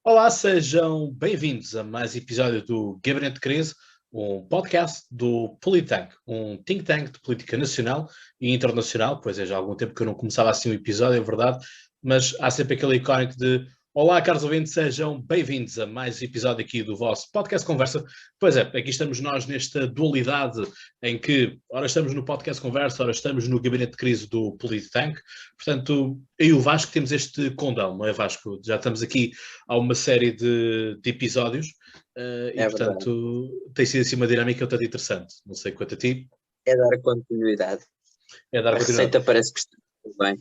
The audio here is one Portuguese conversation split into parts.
Olá, sejam bem-vindos a mais episódio do Gabinete de Crise, um podcast do Politank, um think tank de política nacional e internacional. Pois é, já há algum tempo que eu não começava assim um episódio, é verdade, mas há sempre aquele icónico de olá, caros ouvintes, sejam bem-vindos a mais um episódio aqui do vosso podcast Conversa. Pois é, aqui estamos nós nesta dualidade em que ora estamos no podcast Conversa, ora estamos no Gabinete de Crise do Politank. Portanto, eu e o Vasco temos este condão, não é, Vasco? Já estamos aqui há uma série de episódios e, Verdade. portanto, tem sido assim uma dinâmica bastante interessante. Não sei quanto a ti. É dar continuidade. É dar A continuidade. receita parece que está tudo bem.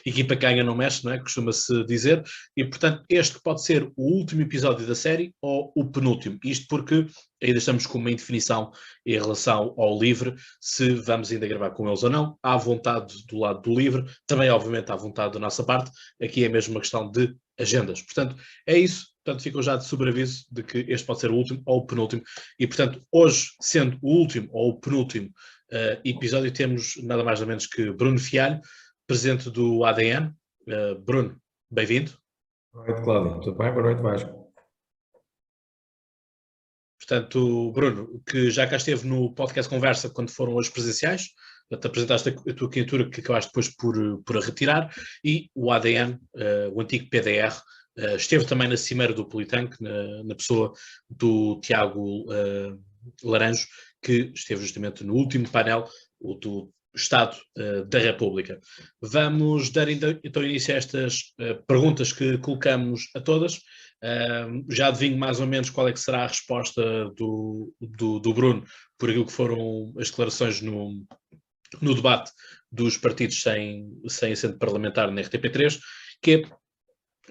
Equipa que ganha não mexe, não é? Costuma-se dizer. E, portanto, este pode ser o último episódio da série ou o penúltimo. Isto porque ainda estamos com uma indefinição em relação ao livre, se vamos ainda gravar com eles ou não. Há vontade do lado do livre, também, obviamente, há vontade da nossa parte. Aqui é mesmo uma questão de agendas. Portanto, é isso. Portanto, ficam já de sobreaviso de que este pode ser o último ou o penúltimo. E, portanto, hoje, sendo o último ou o penúltimo episódio, temos nada mais ou menos que Bruno Fialho, presidente do ADN. Bruno, bem-vindo. Boa noite, Cláudio. Tudo bem? Boa noite, Vasco. Portanto, Bruno, que já cá esteve no podcast Conversa quando foram as presenciais, te apresentaste a tua candidatura que acabaste depois por retirar, e o ADN, o antigo PDR, esteve também na cimeira do Politank, na pessoa do Tiago Laranjo, que esteve justamente no último painel, o do Estado da República. Vamos dar então início a estas perguntas que colocamos a todas. Já adivinho mais ou menos qual é que será a resposta do Bruno por aquilo que foram as declarações no debate dos partidos sem assento parlamentar na RTP3, que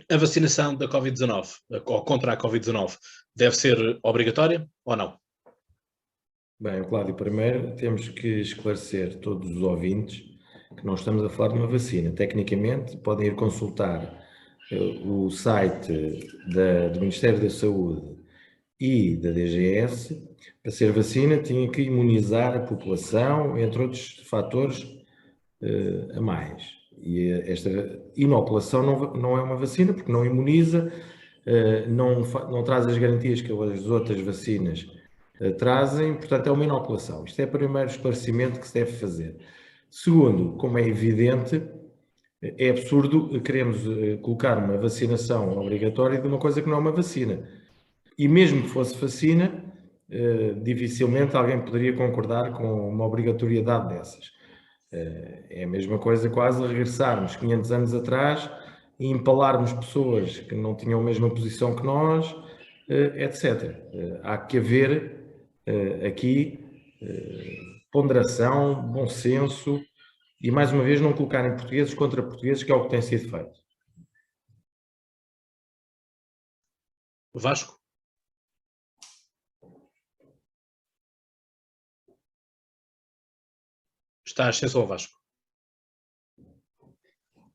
é a vacinação da Covid-19, ou contra a Covid-19, deve ser obrigatória ou não? Bem, Cláudio, primeiro temos que esclarecer todos os ouvintes que não estamos a falar de uma vacina. Tecnicamente, podem ir consultar o site do Ministério da Saúde e da DGS. Para ser vacina, tinha que imunizar a população, entre outros fatores a mais. E esta inoculação não é uma vacina, porque não imuniza, não traz as garantias que as outras vacinas trazem, portanto é uma inoculação. Isto é o primeiro esclarecimento que se deve fazer. Segundo, como é evidente, é absurdo queremos colocar uma vacinação obrigatória de uma coisa que não é uma vacina. E mesmo que fosse vacina, dificilmente alguém poderia concordar com uma obrigatoriedade dessas. É a mesma coisa quase regressarmos 500 anos atrás e empalarmos pessoas que não tinham a mesma posição que nós, etc. Há que haver aqui ponderação, bom senso e, mais uma vez, não colocarem portugueses contra portugueses, que é o que tem sido feito. Vasco? Estás sem som, Vasco.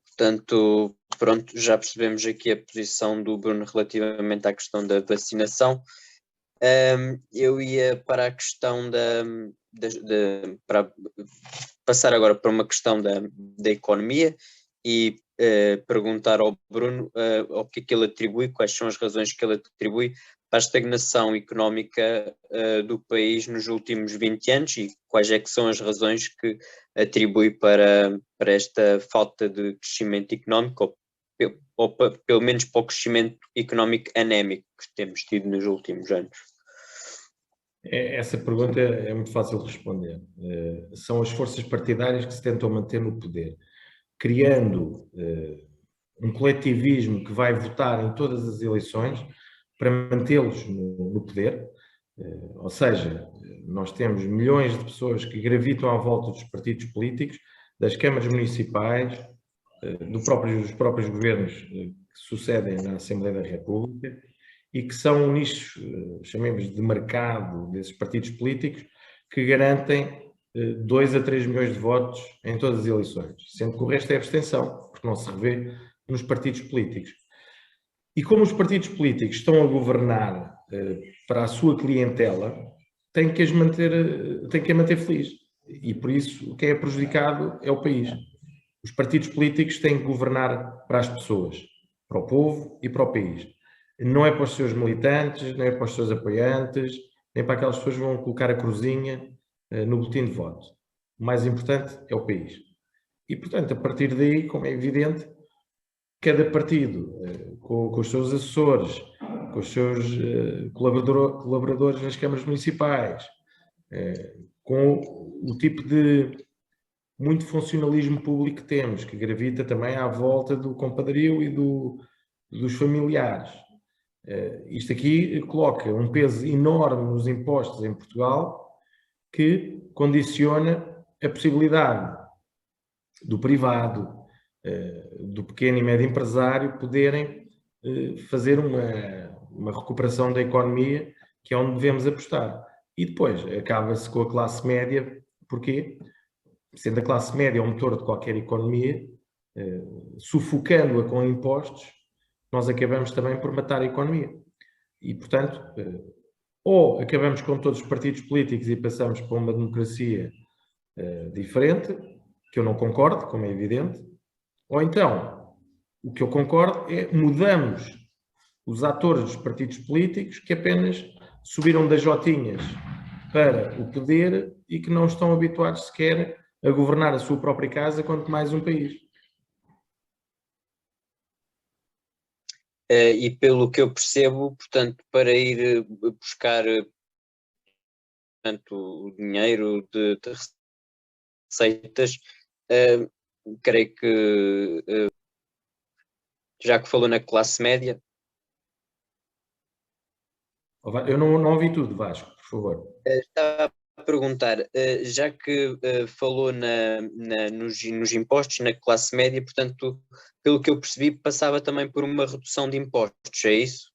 Portanto, pronto, já percebemos aqui a posição do Bruno relativamente à questão da vacinação. Eu ia para a questão para passar agora para uma questão da economia e perguntar ao Bruno ao que é que ele atribui, quais são as razões que ele atribui para a estagnação económica do país nos últimos 20 anos e quais é que são as razões que atribui para esta falta de crescimento económico ou pelo menos para o crescimento económico anémico que temos tido nos últimos anos. Essa pergunta é muito fácil de responder. São as forças partidárias que se tentam manter no poder, criando um coletivismo que vai votar em todas as eleições para mantê-los no poder. Ou seja, nós temos milhões de pessoas que gravitam à volta dos partidos políticos, das câmaras municipais, dos próprios governos que sucedem na Assembleia da República e que são um nicho, chamemos de mercado desses partidos políticos, que garantem 2 a 3 milhões de votos em todas as eleições, sendo que o resto é abstenção, porque não se revê nos partidos políticos. E como os partidos políticos estão a governar para a sua clientela, têm que a manter feliz. E por isso, o que é prejudicado é o país. Os partidos políticos têm que governar para as pessoas. para o povo e para o país. Não é para os seus militantes, nem é para os seus apoiantes, nem para aquelas pessoas que vão colocar a cruzinha no boletim de voto. O mais importante é o país. E, portanto, a partir daí, como é evidente, cada partido, com os seus assessores, com os seus colaboradores nas câmaras municipais, com o tipo de muito funcionalismo público que temos, que gravita também à volta do compadrio e dos familiares. Isto aqui coloca um peso enorme nos impostos em Portugal que condiciona a possibilidade do privado, do pequeno e médio empresário poderem fazer uma recuperação da economia, que é onde devemos apostar. E depois acaba-se com a classe média. Porquê? Sendo a classe média o motor de qualquer economia, sufocando-a com impostos, nós acabamos também por matar a economia. E, portanto, ou acabamos com todos os partidos políticos e passamos para uma democracia diferente, que eu não concordo, como é evidente, ou então, o que eu concordo é mudamos os atores dos partidos políticos que apenas subiram das jotinhas para o poder e que não estão habituados sequer a governar a sua própria casa, quanto mais um país. E pelo que eu percebo, portanto, para ir buscar portanto, o dinheiro de receitas, creio que, já que falou na classe média... Eu não ouvi tudo, Vasco, por favor. Estava a perguntar, já que falou nos impostos, na classe média, portanto, pelo que eu percebi, passava também por uma redução de impostos, é isso?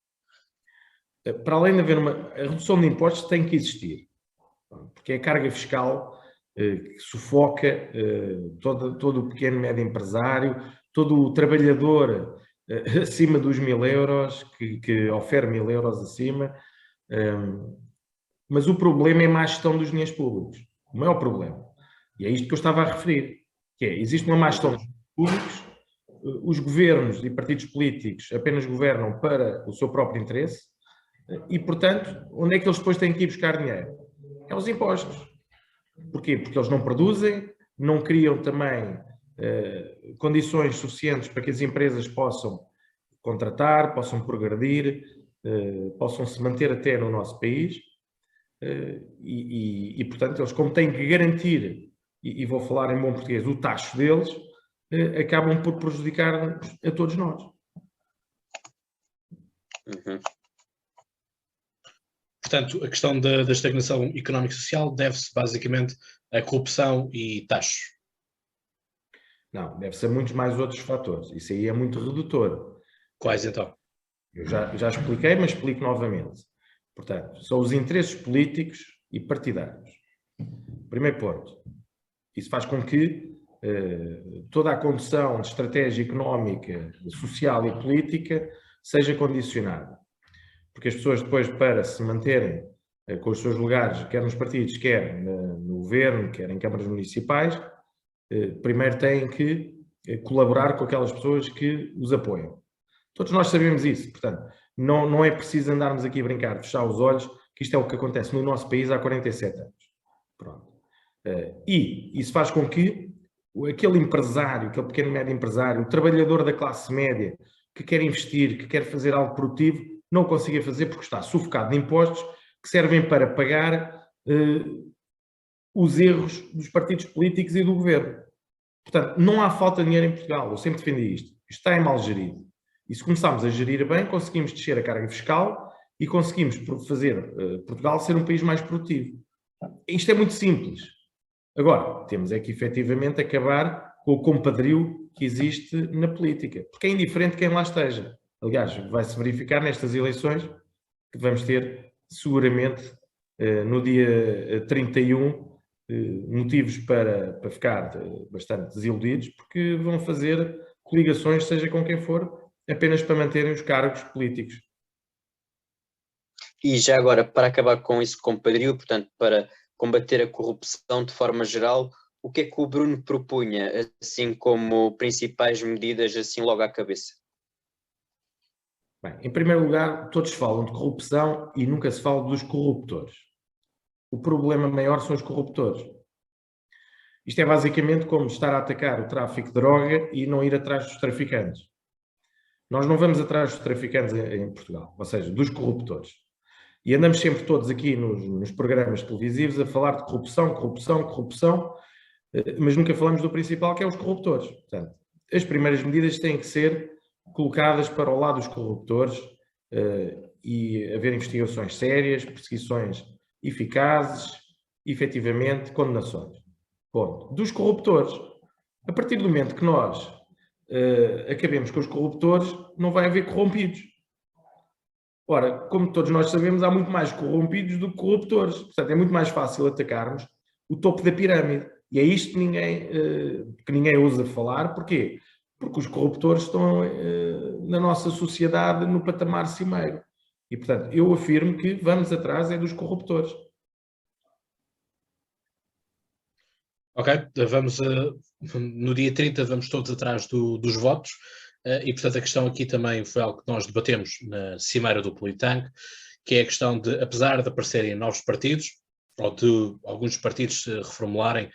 Para além de haver a redução de impostos tem que existir, porque é a carga fiscal que sufoca todo o pequeno e médio empresário, todo o trabalhador acima dos 1.000 euros, que ofere 1.000 euros acima. Mas o problema é a má gestão dos dinheiros públicos. O maior problema. E é isto que eu estava a referir. Que é, existe uma má gestão dos dinheiros públicos, os governos e partidos políticos apenas governam para o seu próprio interesse e, portanto, onde é que eles depois têm que ir buscar dinheiro? É os impostos. Porquê? Porque eles não produzem, não criam também condições suficientes para que as empresas possam contratar, possam progredir, possam se manter até no nosso país. E, portanto, eles, como têm que garantir, e vou falar em bom português, o tacho deles, acabam por prejudicar a todos nós. Uhum. Portanto, a questão da estagnação económica e social deve-se basicamente à corrupção e taxas. Não, deve-se a muitos mais outros fatores. Isso aí é muito redutor. Quais então? Eu já expliquei, mas explico novamente. Portanto, são os interesses políticos e partidários. Primeiro ponto. Isso faz com que toda a condução de estratégia económica, social e política seja condicionada. Porque as pessoas depois, para se manterem com os seus lugares, quer nos partidos, quer no governo, quer em câmaras municipais, primeiro têm que colaborar com aquelas pessoas que os apoiam. Todos nós sabemos isso, portanto, não é preciso andarmos aqui a brincar, fechar os olhos, que isto é o que acontece no nosso país há 47 anos. Pronto. E isso faz com que aquele empresário, aquele pequeno e médio empresário, o trabalhador da classe média, que quer investir, que quer fazer algo produtivo, não o consiga fazer porque está sufocado de impostos que servem para pagar os erros dos partidos políticos e do governo. Portanto, não há falta de dinheiro em Portugal, eu sempre defendi isto. Isto está mal gerido. E se começarmos a gerir bem, conseguimos descer a carga fiscal e conseguimos fazer Portugal ser um país mais produtivo. Isto é muito simples. Agora, temos é que efetivamente acabar com o compadrio que existe na política, porque é indiferente quem lá esteja. Aliás, vai-se verificar nestas eleições que vamos ter seguramente no dia 31 motivos para ficar bastante desiludidos, porque vão fazer coligações, seja com quem for, apenas para manterem os cargos políticos. E já agora, para acabar com isso compadrio, portanto, para combater a corrupção de forma geral, o que é que o Bruno propunha, assim como principais medidas, assim logo à cabeça? Bem, em primeiro lugar, todos falam de corrupção e nunca se fala dos corruptores. O problema maior são os corruptores. Isto é basicamente como estar a atacar o tráfico de droga e não ir atrás dos traficantes. Nós não vamos atrás dos traficantes em Portugal, ou seja, dos corruptores. E andamos sempre todos aqui nos programas televisivos a falar de corrupção, corrupção, corrupção, mas nunca falamos do principal, que é os corruptores. Portanto, as primeiras medidas têm que ser colocadas para o lado dos corruptores e haver investigações sérias, perseguições eficazes, efetivamente, condenações. Ponto. Dos corruptores. A partir do momento que nós acabemos com os corruptores, não vai haver corrompidos. Ora, como todos nós sabemos, há muito mais corrompidos do que corruptores. Portanto, é muito mais fácil atacarmos o topo da pirâmide. E é isto que ninguém ousa falar. Porquê? Porque os corruptores estão na nossa sociedade no patamar cimeiro. E, portanto, eu afirmo que vamos atrás dos corruptores. Ok, vamos no dia 30 vamos todos atrás dos votos e, portanto, a questão aqui também foi algo que nós debatemos na cimeira do Politank, que é a questão de, apesar de aparecerem novos partidos, ou de alguns partidos se reformularem,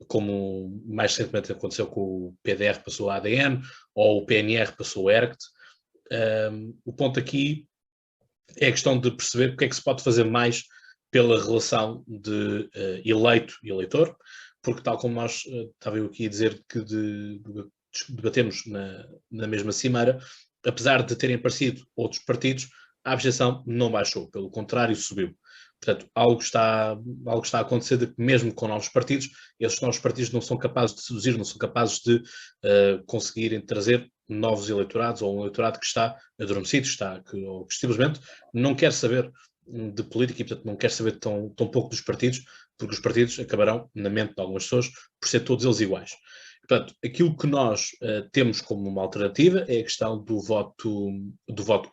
como mais recentemente aconteceu com o PDR passou a ADN, ou o PNR passou a ERCT, o ponto aqui é a questão de perceber porque é que se pode fazer mais pela relação de eleito e eleitor, porque tal como nós, estava eu aqui a dizer que debatemos na mesma cimeira, apesar de terem aparecido outros partidos, a abstenção não baixou, pelo contrário subiu. Portanto, algo está a acontecer de que mesmo com novos partidos, esses novos partidos não são capazes de seduzir, não são capazes de conseguirem trazer novos eleitorados, ou um eleitorado que está adormecido, ou que simplesmente não quer saber de política e, portanto, não quer saber tão pouco dos partidos, porque os partidos acabarão, na mente de algumas pessoas, por ser todos eles iguais. Portanto, aquilo que nós temos como uma alternativa é a questão do voto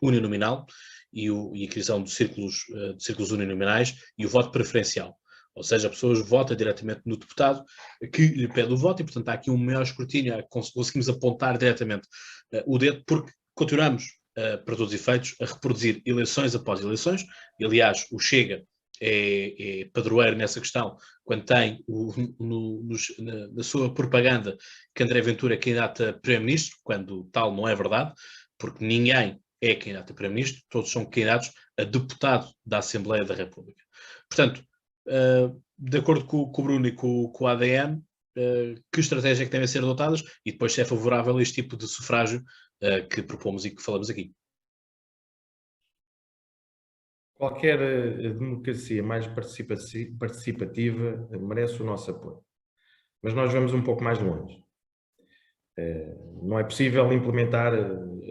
uninominal e a criação de círculos uninominais e o voto preferencial. Ou seja, as pessoas votam diretamente no deputado que lhe pede o voto e, portanto, há aqui um maior escrutínio, conseguimos apontar diretamente o dedo, porque continuamos, para todos os efeitos, a reproduzir eleições após eleições. E, aliás, o Chega é padroeiro nessa questão, quando tem na sua propaganda que André Ventura é candidato a primeiro-ministro, quando tal não é verdade, porque ninguém é candidato a primeiro-ministro, todos são candidatos a deputado da Assembleia da República. Portanto, de acordo com o Bruno e com o ADN, que estratégia é que devem ser adotadas e depois se é favorável a este tipo de sufrágio que propomos e que falamos aqui. Qualquer democracia mais participativa merece o nosso apoio. Mas nós vamos um pouco mais longe. Não é possível implementar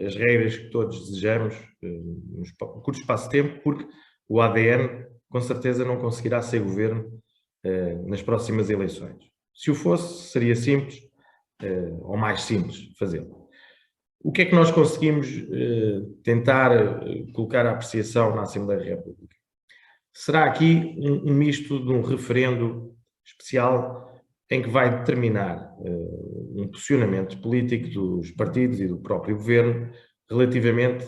as regras que todos desejamos num curto espaço de tempo, porque o ADN com certeza não conseguirá ser governo nas próximas eleições. Se o fosse, seria simples, ou mais simples, fazê-lo. O que é que nós conseguimos tentar colocar a apreciação na Assembleia da República? Será aqui um misto de um referendo especial em que vai determinar um posicionamento político dos partidos e do próprio governo relativamente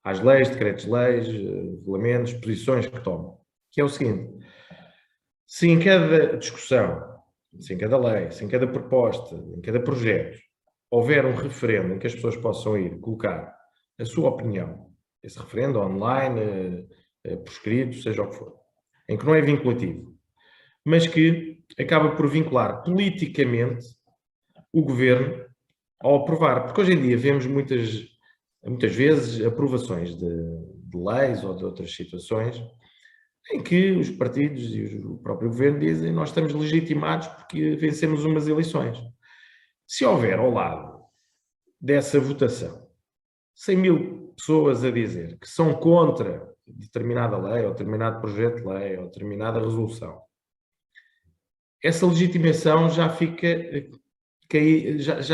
às leis, decretos-leis, regulamentos, posições que tomam. Que é o seguinte: se em cada discussão, se em cada lei, se em cada proposta, em cada projeto, houver um referendo em que as pessoas possam ir colocar a sua opinião, esse referendo online, por escrito, seja o que for, em que não é vinculativo, mas que acaba por vincular politicamente o governo ao aprovar. Porque hoje em dia vemos muitas vezes aprovações de leis ou de outras situações em que os partidos e o próprio governo dizem: nós estamos legitimados porque vencemos umas eleições. Se houver ao lado dessa votação 100.000 pessoas a dizer que são contra determinada lei, ou determinado projeto de lei, ou determinada resolução, essa legitimação já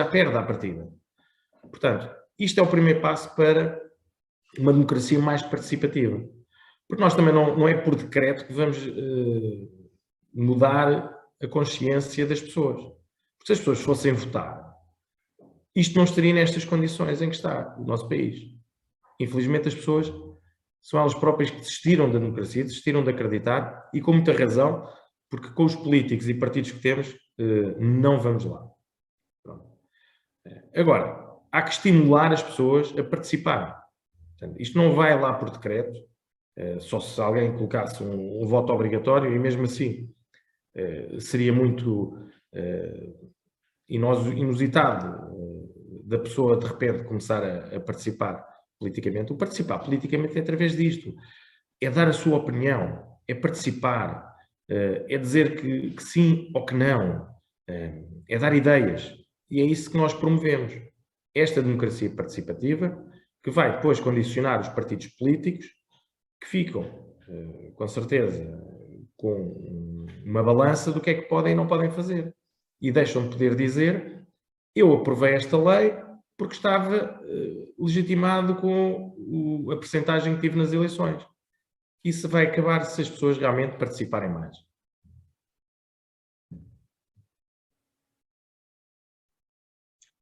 perde a partida. Portanto, isto é o primeiro passo para uma democracia mais participativa. Porque nós também não é por decreto que vamos mudar a consciência das pessoas. Porque se as pessoas fossem votar, isto não estaria nestas condições em que está o nosso país. Infelizmente as pessoas são elas próprias que desistiram da democracia, desistiram de acreditar e com muita razão, porque com os políticos e partidos que temos, não vamos lá. Pronto. Agora, há que estimular as pessoas a participar. Portanto, isto não vai lá por decreto, só se alguém colocasse um voto obrigatório e mesmo assim seria muito inusitado da pessoa de repente começar a participar politicamente. O participar politicamente é através disto. É dar a sua opinião, é participar, é dizer que sim ou que não, é dar ideias. E é isso que nós promovemos. Esta democracia participativa, que vai depois condicionar os partidos políticos, que ficam, com certeza, com uma balança do que é que podem e não podem fazer. E deixam de poder dizer: eu aprovei esta lei porque estava legitimado com a percentagem que tive nas eleições. Isso vai acabar se as pessoas realmente participarem mais.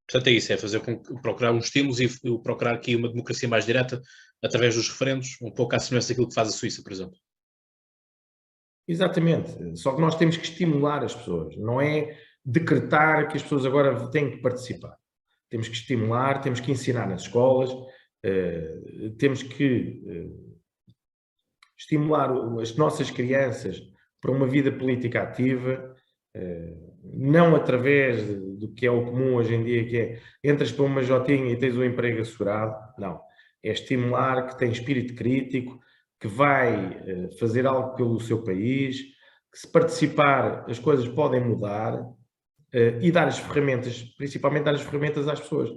Portanto, é isso, é fazer procurar uns estímulos e procurar aqui uma democracia mais direta através dos referendos, um pouco à semelhança daquilo que faz a Suíça, por exemplo. Exatamente. Só que nós temos que estimular as pessoas, não é decretar que as pessoas agora têm que participar. Temos que estimular, temos que ensinar nas escolas, temos que estimular as nossas crianças para uma vida política ativa, não através do que é o comum hoje em dia, que é entras para uma jotinha e tens um emprego assegurado. Não. É estimular que tem espírito crítico, que vai fazer algo pelo seu país, que se participar as coisas podem mudar, e dar as ferramentas, principalmente dar as ferramentas às pessoas.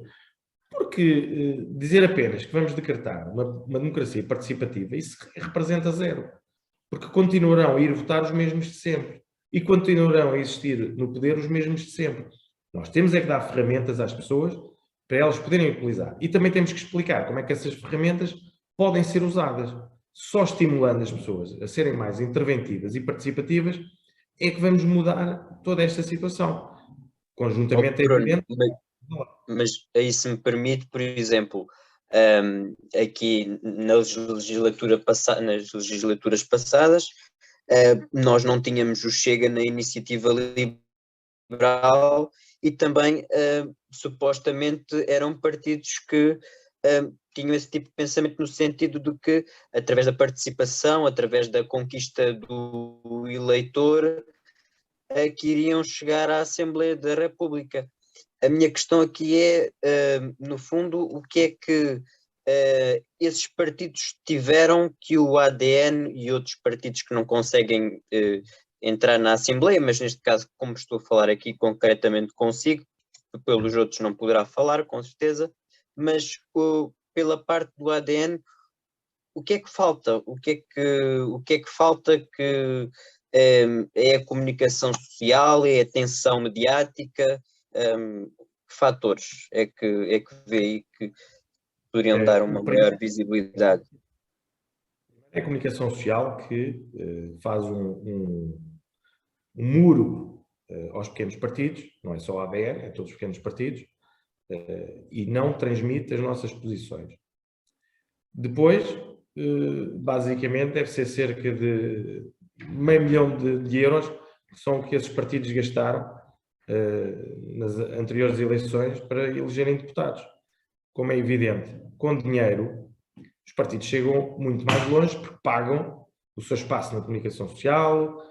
Porque dizer apenas que vamos decretar uma democracia participativa, isso representa zero. Porque continuarão a ir votar os mesmos de sempre. E continuarão a existir no poder os mesmos de sempre. Nós temos é que dar ferramentas às pessoas para elas poderem utilizar. E também temos que explicar como é que essas ferramentas podem ser usadas. Só estimulando as pessoas a serem mais interventivas e participativas é que vamos mudar toda esta situação. Conjuntamente é evidente. Mas aí, se me permite, por exemplo, aqui nas legislaturas passadas, nós não tínhamos o Chega na iniciativa liberal e também supostamente eram partidos que tinham esse tipo de pensamento no sentido de que, através da participação, através da conquista do eleitor, que iriam chegar à Assembleia da República. A minha questão aqui é, no fundo, o que é que esses partidos tiveram que o ADN e outros partidos que não conseguem entrar na Assembleia, mas neste caso, como estou a falar aqui concretamente consigo, pelos outros não poderá falar, com certeza, mas pela parte do ADN, o que é que falta? O que é que falta que é a comunicação social, é a atenção mediática? Que fatores é que vê aí que poderiam dar uma maior visibilidade? É a comunicação social que faz um muro aos pequenos partidos, não é só a ADN, é todos os pequenos partidos, e não transmite as nossas posições. Depois, basicamente, deve ser cerca de $500 milhão de euros, que são o que esses partidos gastaram nas anteriores eleições para elegerem deputados. Como é evidente, com dinheiro, os partidos chegam muito mais longe porque pagam o seu espaço na comunicação social,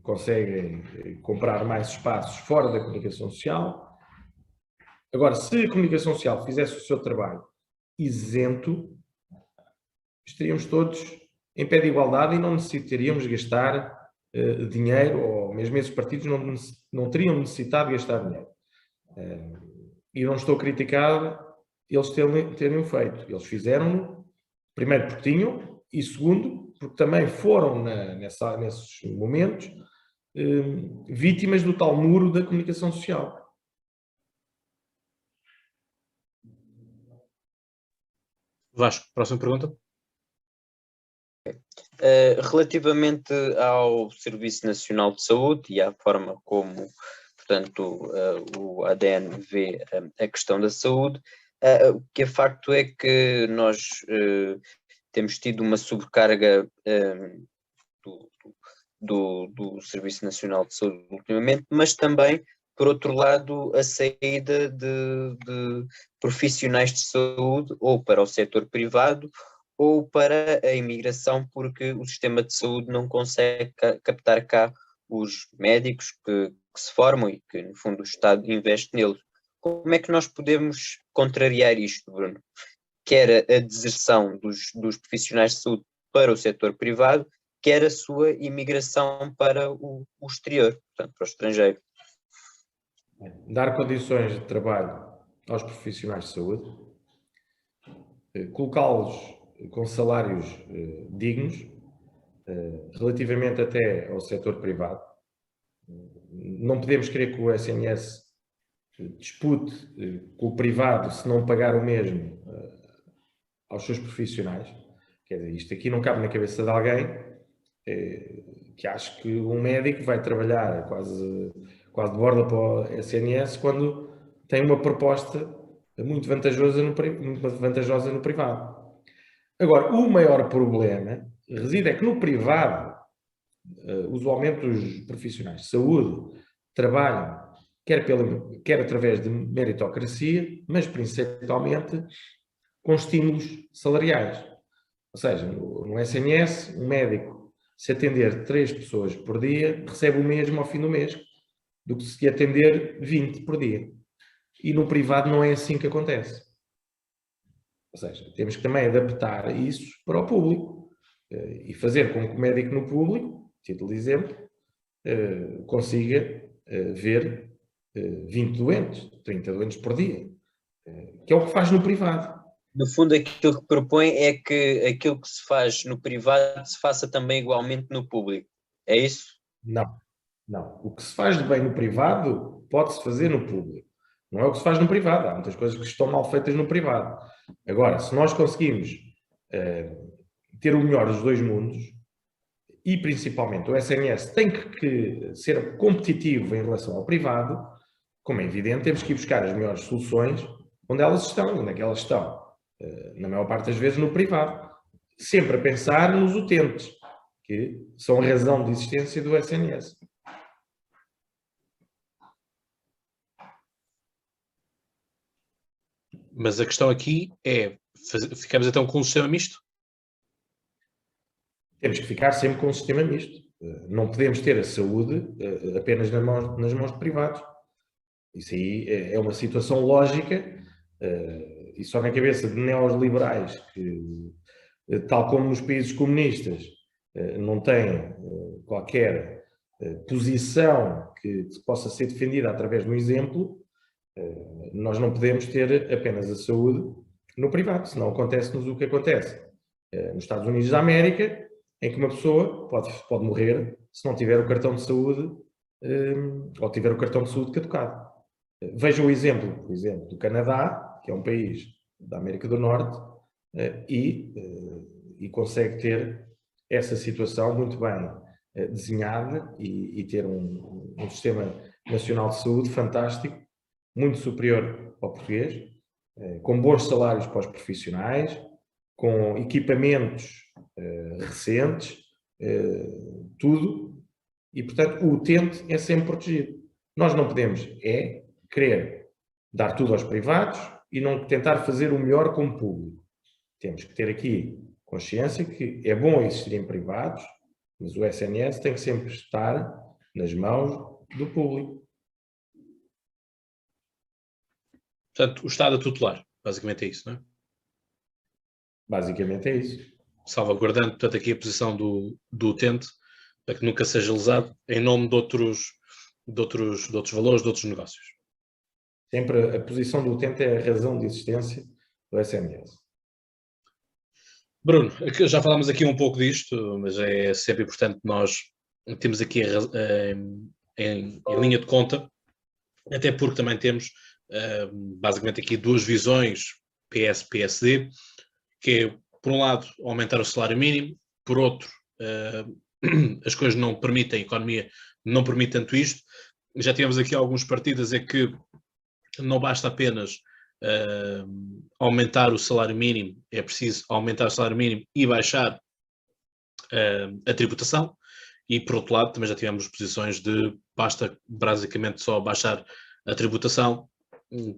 conseguem comprar mais espaços fora da comunicação social. Agora, se a comunicação social fizesse o seu trabalho isento, estaríamos todos em pé de igualdade e não necessitaríamos gastar dinheiro, ou mesmo esses partidos não teriam necessitado de gastar dinheiro. E não estou a criticar eles terem feito. Eles fizeram, primeiro porque tinham, e segundo porque também foram nesses momentos vítimas do tal muro da comunicação social. Vasco, próxima pergunta. Relativamente ao Serviço Nacional de Saúde e à forma como, portanto, o ADN vê a questão da saúde, O que é facto é que nós temos tido uma sobrecarga do Serviço Nacional de Saúde ultimamente, mas também, por outro lado, a saída de profissionais de saúde ou para o setor privado ou para a imigração, porque o sistema de saúde não consegue captar cá os médicos que se formam e que, no fundo, o Estado investe neles. Como é que nós podemos contrariar isto, Bruno? Quer a deserção dos profissionais de saúde para o setor privado, quer a sua imigração para o exterior, portanto, para o estrangeiro. Dar condições de trabalho aos profissionais de saúde, colocá-los com salários dignos, relativamente até ao setor privado. Não podemos querer que o SNS dispute com o privado se não pagar o mesmo aos seus profissionais. Quer dizer, isto aqui não cabe na cabeça de alguém que acha que um médico vai trabalhar quase de borda para o SNS quando tem uma proposta muito vantajosa no privado. Agora, o maior problema reside é que no privado, usualmente os profissionais de saúde trabalham quer através de meritocracia, mas principalmente com estímulos salariais. Ou seja, no SNS, um médico, se atender 3 pessoas por dia, recebe o mesmo ao fim do mês do que se atender 20 por dia. E no privado não é assim que acontece. Ou seja, temos que também adaptar isso para o público e fazer com que o médico no público, título de exemplo, consiga ver 20 doentes, 30 doentes por dia, que é o que faz no privado. No fundo, aquilo que propõe é que aquilo que se faz no privado se faça também igualmente no público. É isso? Não. O que se faz de bem no privado pode-se fazer no público. Não é o que se faz no privado. Há muitas coisas que estão mal feitas no privado. Agora, se nós conseguimos ter o melhor dos dois mundos, e principalmente o SNS tem que ser competitivo em relação ao privado, como é evidente, temos que ir buscar as melhores soluções onde elas estão. Onde é que elas estão? Na maior parte das vezes no privado. Sempre a pensar nos utentes, que são a razão de existência do SNS. Mas a questão aqui é, ficamos então com um sistema misto? Temos que ficar sempre com um sistema misto. Não podemos ter a saúde apenas nas mãos de privados. Isso aí é uma situação lógica e só na cabeça de neoliberais que, tal como nos países comunistas, não têm qualquer posição que possa ser defendida através de um exemplo, nós não podemos ter apenas a saúde no privado, senão acontece-nos o que acontece nos Estados Unidos da América, em que uma pessoa pode morrer se não tiver o cartão de saúde ou tiver o cartão de saúde caducado. Veja o exemplo, por exemplo, do Canadá, que é um país da América do Norte, e consegue ter essa situação muito bem desenhada e ter um sistema nacional de saúde fantástico, muito superior ao português, com bons salários para os profissionais, com equipamentos recentes, tudo, e portanto o utente é sempre protegido. Nós não podemos querer dar tudo aos privados e não tentar fazer o melhor com o público. Temos que ter aqui consciência que é bom existirem privados, mas o SNS tem que sempre estar nas mãos do público. Portanto, o Estado a tutelar, basicamente é isso, não é? Basicamente é isso. Salvaguardando, portanto, aqui a posição do utente, para que nunca seja lesado em nome de outros valores, de outros negócios. Sempre a posição do utente é a razão de existência do SNS. Bruno, já falámos aqui um pouco disto, mas é sempre importante nós temos aqui em linha de conta, até porque também temos basicamente aqui duas visões PS-PSD, que é, por um lado, aumentar o salário mínimo, por outro, as coisas não permitem, a economia não permite tanto isto. Já tivemos aqui alguns partidos a dizer que não basta apenas aumentar o salário mínimo, é preciso aumentar o salário mínimo e baixar a tributação. E, por outro lado, também já tivemos posições de basta basicamente só baixar a tributação,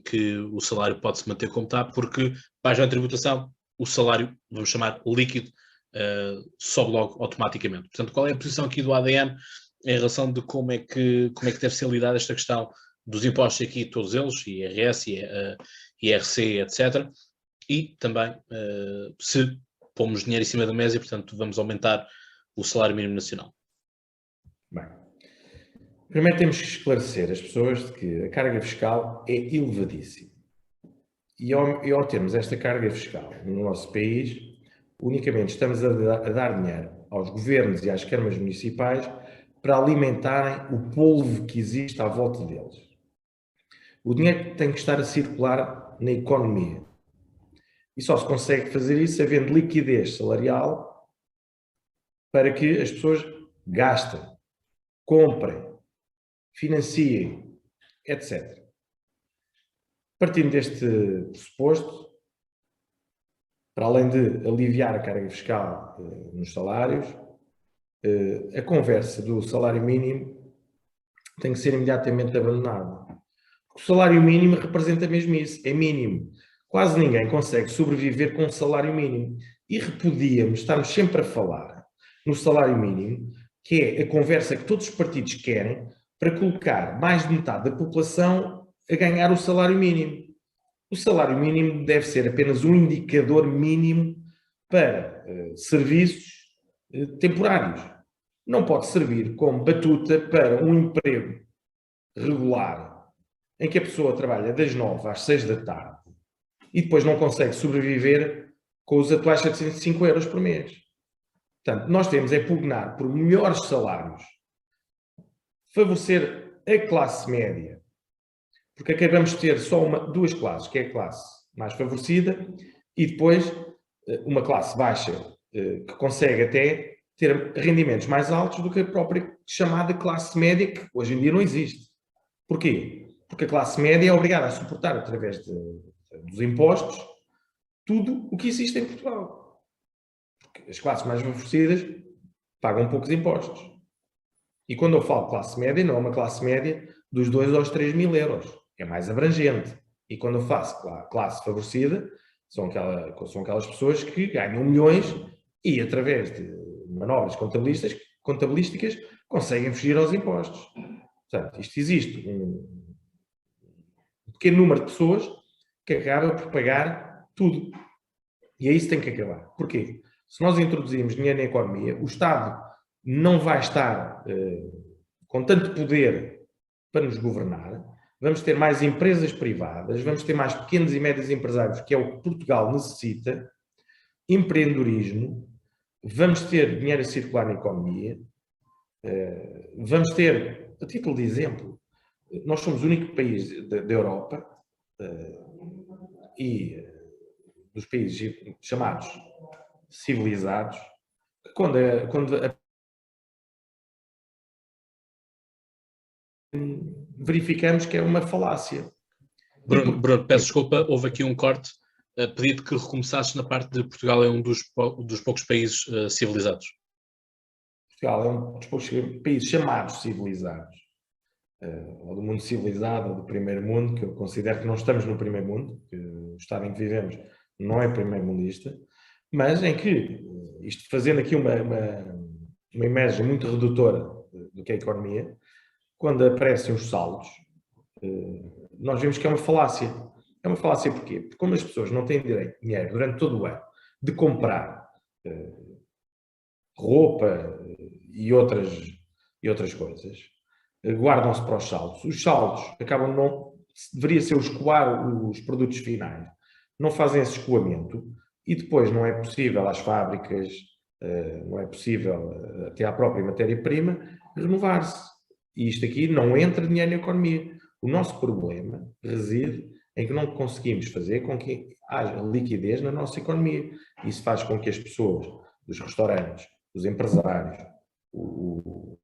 que o salário pode-se manter como está, porque baixa a tributação, o salário, vamos chamar líquido, sobe logo automaticamente. Portanto, qual é a posição aqui do ADN em relação de como é que deve ser lidada esta questão dos impostos aqui, todos eles, IRS, IRC, etc. E também se pomos dinheiro em cima da mesa e, portanto, vamos aumentar o salário mínimo nacional. Bem, primeiro temos que esclarecer as pessoas de que a carga fiscal é elevadíssima. E ao termos esta carga fiscal no nosso país, unicamente estamos a dar dinheiro aos governos e às câmaras municipais para alimentarem o polvo que existe à volta deles. O dinheiro tem que estar a circular na economia. E só se consegue fazer isso havendo liquidez salarial para que as pessoas gastem, comprem, financiem, etc. Partindo deste pressuposto, para além de aliviar a carga fiscal nos salários, a conversa do salário mínimo tem que ser imediatamente abandonada. O salário mínimo representa mesmo isso, é mínimo. Quase ninguém consegue sobreviver com um salário mínimo. E repudiamos, estamos sempre a falar no salário mínimo, que é a conversa que todos os partidos querem para colocar mais de metade da população a ganhar o salário mínimo. O salário mínimo deve ser apenas um indicador mínimo para serviços temporários. Não pode servir como batuta para um emprego regular, em que a pessoa trabalha das 9 às 6 da tarde e depois não consegue sobreviver com os atuais 705 euros por mês. Portanto, nós temos é pugnar por melhores salários, favorecer a classe média, porque acabamos de ter só duas classes, que é a classe mais favorecida e depois uma classe baixa, que consegue até ter rendimentos mais altos do que a própria chamada classe média, que hoje em dia não existe. Porquê? Porque a classe média é obrigada a suportar, através dos impostos, tudo o que existe em Portugal. Porque as classes mais favorecidas pagam poucos impostos. E quando eu falo classe média, não é uma classe média dos 2 aos 3 mil euros. É mais abrangente. E quando eu faço classe favorecida, são aquelas pessoas que ganham milhões e, através de manobras contabilísticas, conseguem fugir aos impostos. Portanto, isto existe um pequeno número de pessoas que acaba por pagar tudo. E é isso que tem que acabar. Porquê? Se nós introduzirmos dinheiro na economia, o Estado não vai estar com tanto poder para nos governar, vamos ter mais empresas privadas, vamos ter mais pequenos e médios empresários, que é o que Portugal necessita, empreendedorismo, vamos ter dinheiro a circular na economia, vamos ter, a título de exemplo, nós somos o único país da Europa e dos países chamados civilizados, que quando verificamos que é uma falácia. Bruno, peço desculpa, houve aqui um corte. Pedi-te que recomeçasses na parte de Portugal é um dos poucos países civilizados. Portugal é um dos poucos países chamados civilizados, ou do mundo civilizado, ou do primeiro mundo, que eu considero que não estamos no primeiro mundo, que o estado em que vivemos não é primeiro mundista, mas em que, isto fazendo aqui uma imagem muito redutora do que é a economia, quando aparecem os saldos, nós vemos que é uma falácia. É uma falácia porquê? Porque como as pessoas não têm dinheiro durante todo o ano de comprar roupa e outras coisas, guardam-se para os saldos. Os saldos acabam não... Deveria ser o escoar os produtos finais. Não fazem esse escoamento e depois não é possível às fábricas, não é possível até à própria matéria-prima renovar-se. E isto aqui não entra dinheiro na economia. O nosso problema reside em que não conseguimos fazer com que haja liquidez na nossa economia. Isso faz com que as pessoas, os restaurantes, os empresários, o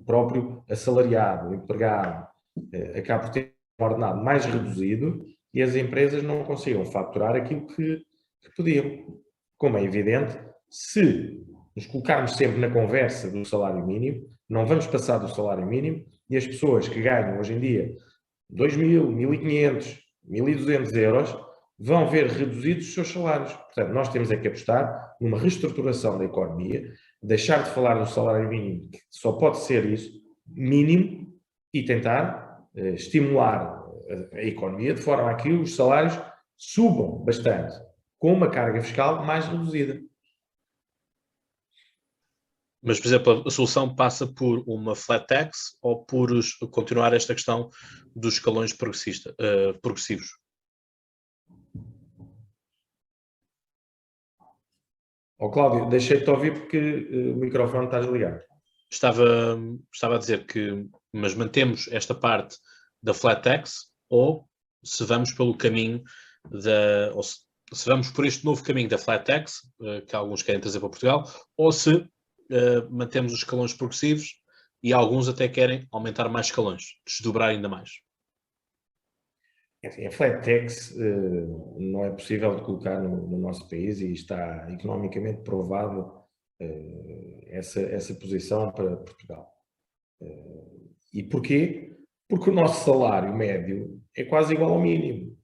próprio assalariado, o empregado, acabe por ter um ordenado mais reduzido e as empresas não consigam faturar aquilo que podiam. Como é evidente, se nos colocarmos sempre na conversa do salário mínimo, não vamos passar do salário mínimo e as pessoas que ganham hoje em dia 2.000, 1.500, 1.200 euros vão ver reduzidos os seus salários. Portanto, nós temos é que apostar numa reestruturação da economia, deixar de falar do salário mínimo, que só pode ser isso, mínimo, e tentar estimular a economia de forma a que os salários subam bastante, com uma carga fiscal mais reduzida. Mas, por exemplo, a solução passa por uma flat tax ou por continuar esta questão dos escalões progressivos? Cláudio, deixei-te ouvir porque o microfone está desligado. Estava a dizer que, mas mantemos esta parte da flat tax, ou se vamos pelo caminho ou se vamos por este novo caminho da flat tax, que alguns querem trazer para Portugal, ou se mantemos os escalões progressivos e alguns até querem aumentar mais escalões, desdobrar ainda mais. Enfim, a flat tax não é possível de colocar no nosso país e está economicamente provado essa posição para Portugal. E porquê? Porque o nosso salário médio é quase igual ao mínimo.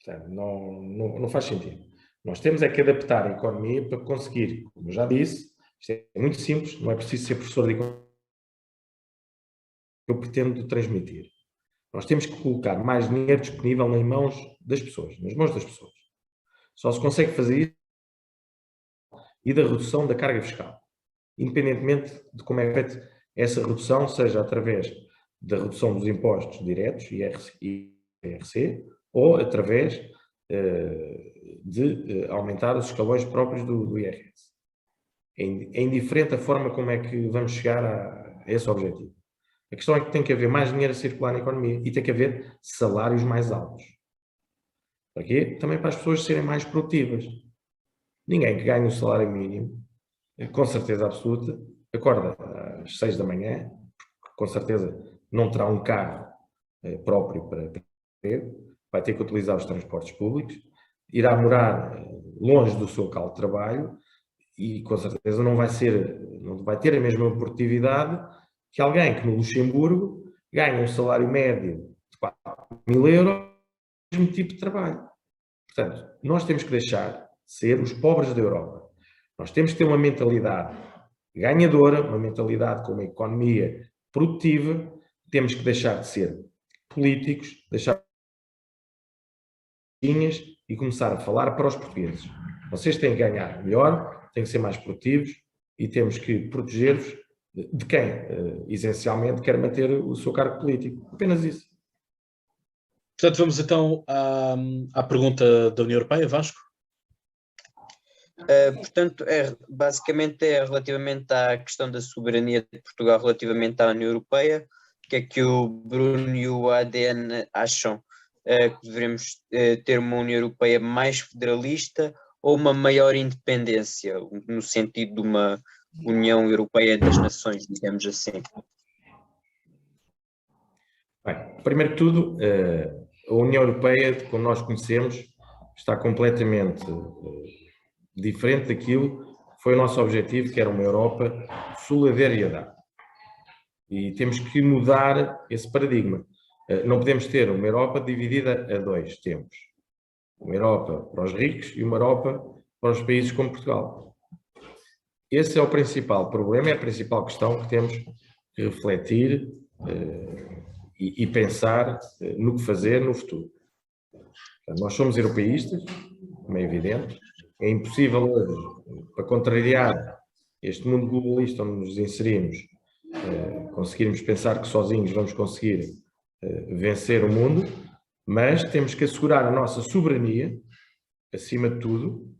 Portanto, não faz sentido. Nós temos é que adaptar a economia para conseguir, como eu já disse, isto é muito simples, não é preciso ser professor de economia. Eu pretendo transmitir. Nós temos que colocar mais dinheiro disponível nas mãos das pessoas. Só se consegue fazer isso e da redução da carga fiscal. Independentemente de como é feita essa redução, seja através da redução dos impostos diretos, IRC, ou através de aumentar os escalões próprios do IRS. É indiferente a forma como é que vamos chegar a esse objetivo. A questão é que tem que haver mais dinheiro a circular na economia e tem que haver salários mais altos. Para quê? Também para as pessoas serem mais produtivas. Ninguém que ganhe o salário mínimo, com certeza absoluta, acorda às 6 da manhã, com certeza não terá um carro próprio para ter, vai ter que utilizar os transportes públicos, irá morar longe do seu local de trabalho e com certeza não vai ter a mesma produtividade que alguém que no Luxemburgo ganha um salário médio de 4.000 euros no mesmo tipo de trabalho. Portanto, nós temos que deixar de ser os pobres da Europa. Nós temos que ter uma mentalidade ganhadora, uma mentalidade com uma economia produtiva, temos que deixar de ser políticos, deixar e começar a falar para os portugueses. Vocês têm que ganhar melhor, têm que ser mais produtivos e temos que proteger-vos de quem, essencialmente, quer manter o seu cargo político. Apenas isso. Portanto, vamos então à pergunta da União Europeia, Vasco. Portanto, basicamente é relativamente à questão da soberania de Portugal relativamente à União Europeia. O que é que o Bruno e o ADN acham? Que devemos ter uma União Europeia mais federalista ou uma maior independência, no sentido de uma União Europeia das Nações, digamos assim? Bem, primeiro que tudo, a União Europeia, como nós conhecemos, está completamente diferente daquilo que foi o nosso objetivo, que era uma Europa de solidariedade. E temos que mudar esse paradigma. Não podemos ter uma Europa dividida a dois tempos. Uma Europa para os ricos e uma Europa para os países como Portugal. Esse é o principal problema, é a principal questão que temos que refletir e pensar no que fazer no futuro. Portanto, nós somos europeístas, como é evidente. É impossível hoje, para contrariar este mundo globalista onde nos inserimos, conseguirmos pensar que sozinhos vamos conseguir vencer o mundo, mas temos que assegurar a nossa soberania, acima de tudo.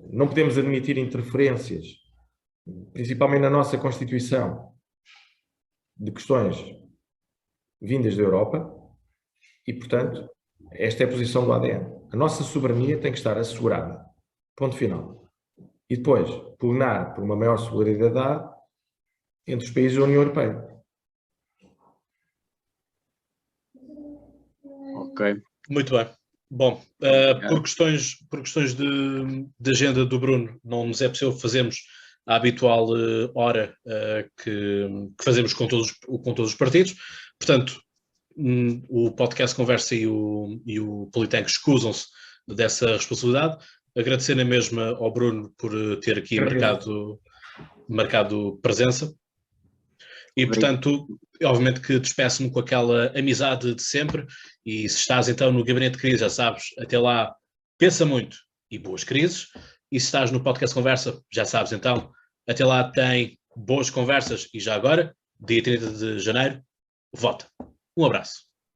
Não podemos admitir interferências, principalmente na nossa Constituição, de questões vindas da Europa e, portanto, esta é a posição do ADN. A nossa soberania tem que estar assegurada. Ponto final. E depois, pugnar por uma maior solidariedade entre os países da União Europeia. Ok. Muito bem. Bom, por questões de agenda do Bruno, não nos é possível fazermos a habitual hora que fazemos com todos os partidos. Portanto, o podcast Conversa e o Politank escusam-se dessa responsabilidade. Agradecer na mesma ao Bruno por ter aqui marcado presença. E, portanto, obviamente que despeço-me com aquela amizade de sempre, e se estás então no gabinete de crise, já sabes, até lá, pensa muito e boas crises, e se estás no podcast Conversa, já sabes então, até lá tem boas conversas, e já agora, dia 30 de janeiro, vota. Um abraço.